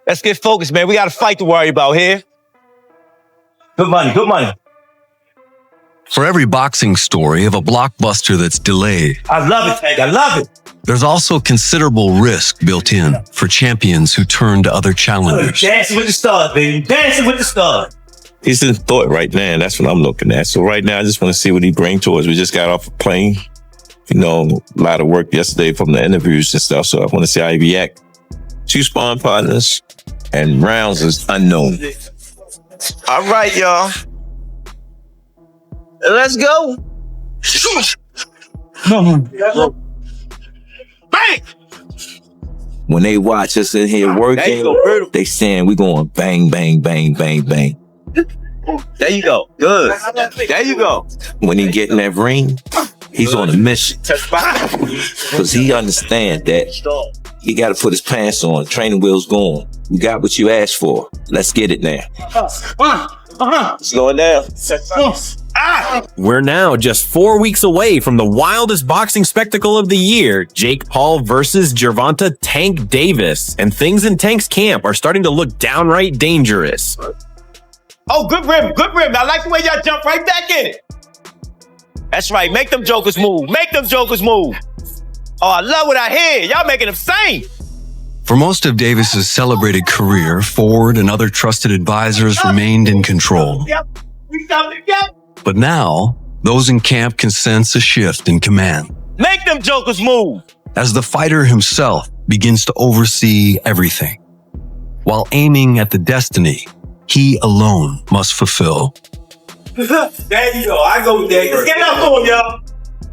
Let's get focused, man. We got a fight to worry about here. Good money, good money. For every boxing story of a blockbuster that's delayed, I love it, Tank. I love it. there's also considerable risk built in for champions who turn to other challengers. Dancing with the stars, baby. Dancing with the stars. He's in thought right now, and that's what I'm looking at. So right now, I just want to see what he brings to us. We just got off a plane. You know, a lot of work yesterday from the interviews and stuff, so I want to see how he react. 2 sparring partners and rounds is unknown. All right, y'all. Let's go. Bang! When they watch us in here working, they saying we going bang, bang, bang, bang, bang. There you go. Good. There you go. When he get in that ring, he's on a mission. Because he understands that he got to put his pants on, training wheels going. You got what you asked for. Let's get it now. Slowing down. We're now just 4 weeks away from the wildest boxing spectacle of the year, Jake Paul versus Gervonta Tank Davis, and things in Tank's camp are starting to look downright dangerous. Oh, good rim, good rim. I like the way y'all jump right back in it. That's right. Make them jokers move. Make them jokers move. Oh, I love what I hear. Y'all making them sing. For most of Davis's celebrated career, Ford and other trusted advisors remained in control. But now, those in camp can sense a shift in command. Make them jokers move. As the fighter himself begins to oversee everything, while aiming at the destiny he alone must fulfill. There you go. I go with that. Let's get it up for him, y'all.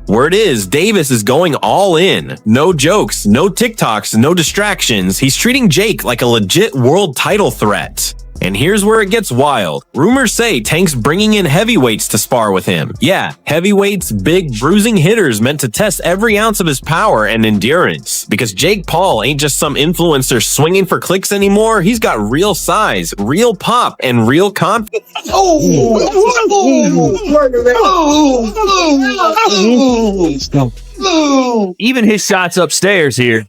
Word is, Davis is going all in. No jokes, no TikToks, no distractions. He's treating Jake like a legit world title threat. And here's where it gets wild. Rumors say Tank's bringing in heavyweights to spar with him. Yeah, heavyweights, big bruising hitters meant to test every ounce of his power and endurance. Because Jake Paul ain't just some influencer swinging for clicks anymore. He's got real size, real pop, and real confidence. Even his shots upstairs here,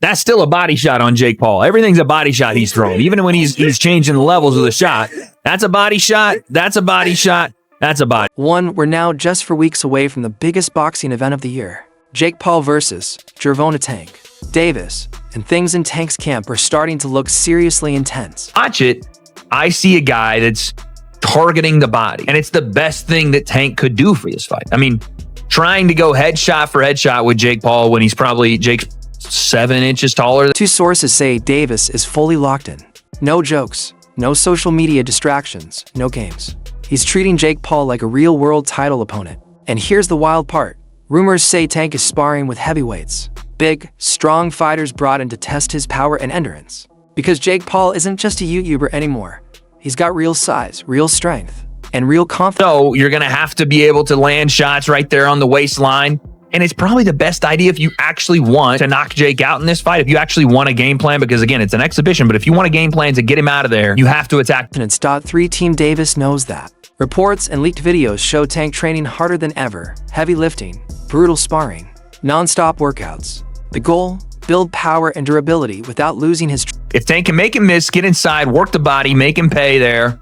that's still a body shot on Jake Paul. Everything's a body shot he's throwing. Even when he's changing the levels of the shot. That's a body shot. That's a body shot. That's a body. We're now just 4 weeks away from the biggest boxing event of the year. Jake Paul versus Gervonta Tank Davis. And things in Tank's camp are starting to look seriously intense. Watch it. I see a guy that's targeting the body. And it's the best thing that Tank could do for this fight. I mean, trying to go headshot for headshot with Jake Paul when he's probably Jake's 7 inches taller. 2 sources say Davis is fully locked in. No jokes, no social media distractions, no games. He's treating Jake Paul like a real world title opponent. And here's the wild part. Rumors say Tank is sparring with heavyweights. Big, strong fighters brought in to test his power and endurance. Because Jake Paul isn't just a YouTuber anymore. He's got real size, real strength, and real confidence. So you're going to have to be able to land shots right there on the waistline. And it's probably the best idea if you actually want to knock Jake out in this fight, if you actually want a game plan, because again, it's an exhibition, but if you want a game plan to get him out of there, you have to attack. .3 Team Davis knows that. Reports and leaked videos show Tank training harder than ever, heavy lifting, brutal sparring, non-stop workouts. The goal? Build power and durability without losing his... If Tank can make him miss, get inside, work the body, make him pay there.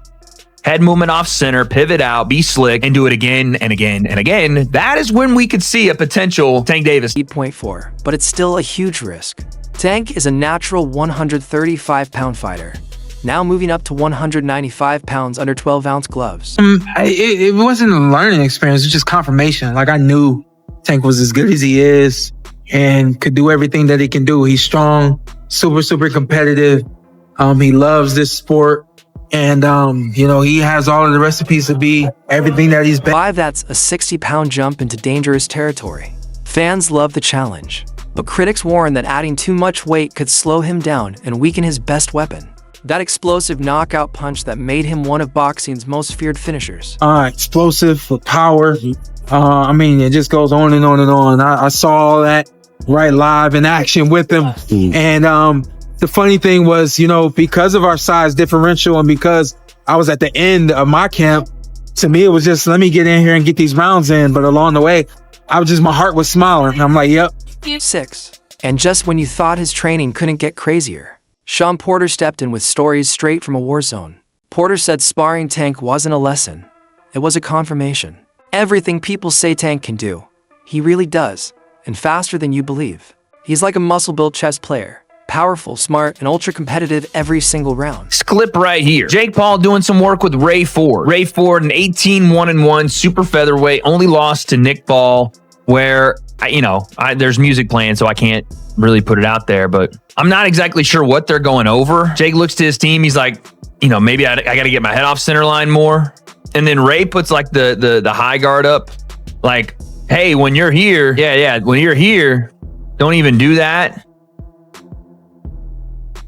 Head movement off center, pivot out, be slick, and do it again and again and again. That is when we could see a potential Tank Davis. 8.4, but it's still a huge risk. Tank is a natural 135-pound fighter, now moving up to 195 pounds under 12-ounce gloves. It wasn't a learning experience, it was just confirmation. Like, I knew Tank was as good as he is and could do everything that he can do. He's strong, super competitive. He loves this sport. And, you know, he has all of the recipes to be everything that he's been. 5, that's a 60-pound jump into dangerous territory. Fans love the challenge, but critics warn that adding too much weight could slow him down and weaken his best weapon. That explosive knockout punch that made him one of boxing's most feared finishers. Explosive with power. I mean, it just goes on and on and on. I saw all that right live in action with him. And, the funny thing was, you know, because of our size differential and because I was at the end of my camp, to me, it was just, let me get in here and get these rounds in. But along the way, my heart was smiling. I'm like, yep. 6. And just when you thought his training couldn't get crazier, Shawn Porter stepped in with stories straight from a war zone. Porter said sparring Tank wasn't a lesson. It was a confirmation. Everything people say Tank can do, he really does, and faster than you believe. He's like a muscle-built chess player. Powerful, smart, and ultra-competitive every single round. This clip right here. Jake Paul doing some work with Ray Ford. Ray Ford, an 18-1-1 super featherweight, only lost to Nick Ball, where, there's music playing, so I can't really put it out there, but I'm not exactly sure what they're going over. Jake looks to his team. He's like, maybe I got to get my head off center line more. And then Ray puts like the high guard up, like, hey, when you're here, when you're here, don't even do that.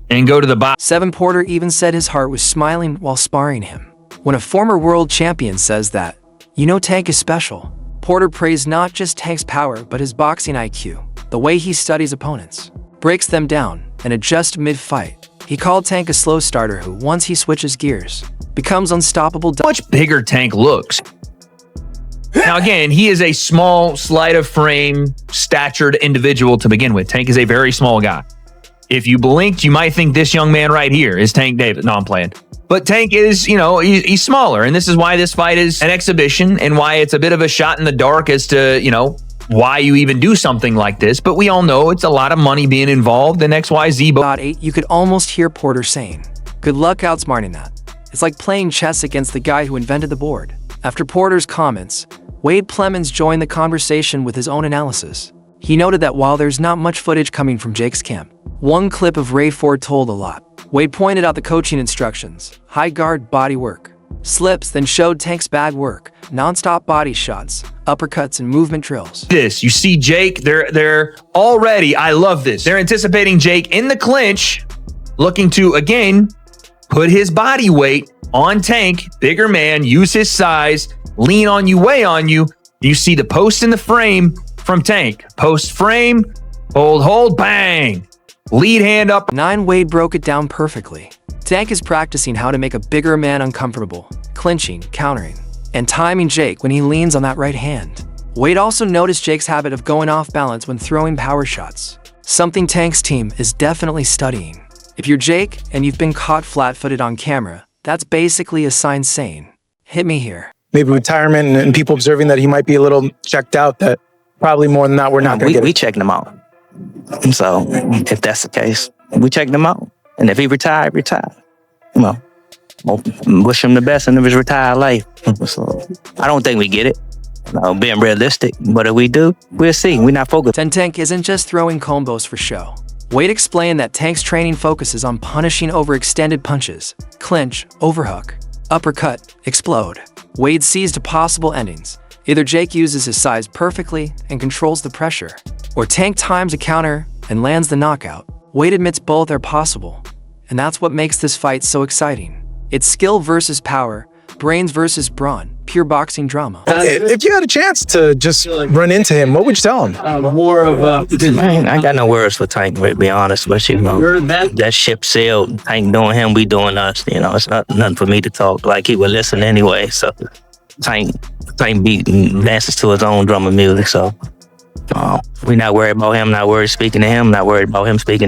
And go to the bottom. Seven Porter even said his heart was smiling while sparring him. When a former world champion says that, Tank is special. Porter praised not just Tank's power, but his boxing IQ, the way he studies opponents, breaks them down, and adjusts mid-fight. He called Tank a slow starter who, once he switches gears, becomes unstoppable. Much bigger Tank looks. Now again, he is a small, sleight of frame, statured individual to begin with. Tank is a very small guy. If you blinked, you might think this young man right here is Tank Davis. No, I'm playing. But Tank is, he's smaller. And this is why this fight is an exhibition and why it's a bit of a shot in the dark as to, why you even do something like this. But we all know it's a lot of money being involved in XYZ. 8, you could almost hear Porter saying, good luck outsmarting that. It's like playing chess against the guy who invented the board. After Porter's comments, Wade Plemons joined the conversation with his own analysis. He noted that while there's not much footage coming from Jake's camp, one clip of Ray Ford told a lot. Wade pointed out the coaching instructions, high guard body work, slips, then showed Tank's bag work, non-stop body shots, uppercuts, and movement drills. You see Jake, they're already, I love this. They're anticipating Jake in the clinch, looking to, again, put his body weight on Tank, bigger man, use his size, lean on you, weigh on you. You see the post in the frame from Tank. Post frame, hold, bang. Lead hand up. 9 Wade broke it down perfectly. Tank is practicing how to make a bigger man uncomfortable, clinching, countering, and timing Jake when he leans on that right hand. Wade also noticed Jake's habit of going off balance when throwing power shots, something Tank's team is definitely studying. If you're Jake and you've been caught flat-footed on camera, that's basically a sign saying, hit me here. Maybe retirement and people observing that he might be a little checked out, that probably more than not, we're not going to get it. We checking him out. So if that's the case, we checking him out. And if he retired, wish him the best in his retired life. So I don't think we get it. Being realistic, but if we do, we'll see. We're not focused. Tank isn't just throwing combos for show. Wade explained that Tank's training focuses on punishing overextended punches, clinch, overhook, uppercut, explode. Wade sees to possible endings. Either Jake uses his size perfectly and controls the pressure, or Tank times a counter and lands the knockout. Wade admits both are possible, and that's what makes this fight so exciting. It's skill versus power, brains versus brawn, pure boxing drama. If you had a chance to just run into him, what would you tell him? Man, I got no words for Tank, to be honest with you. That ship sailed. Tank doing him, we doing us. It's nothing for me to talk. Like, he would listen anyway. So Tank beating dances to his own drum and music. So we not worried about him, not worried speaking to him, not worried about him speaking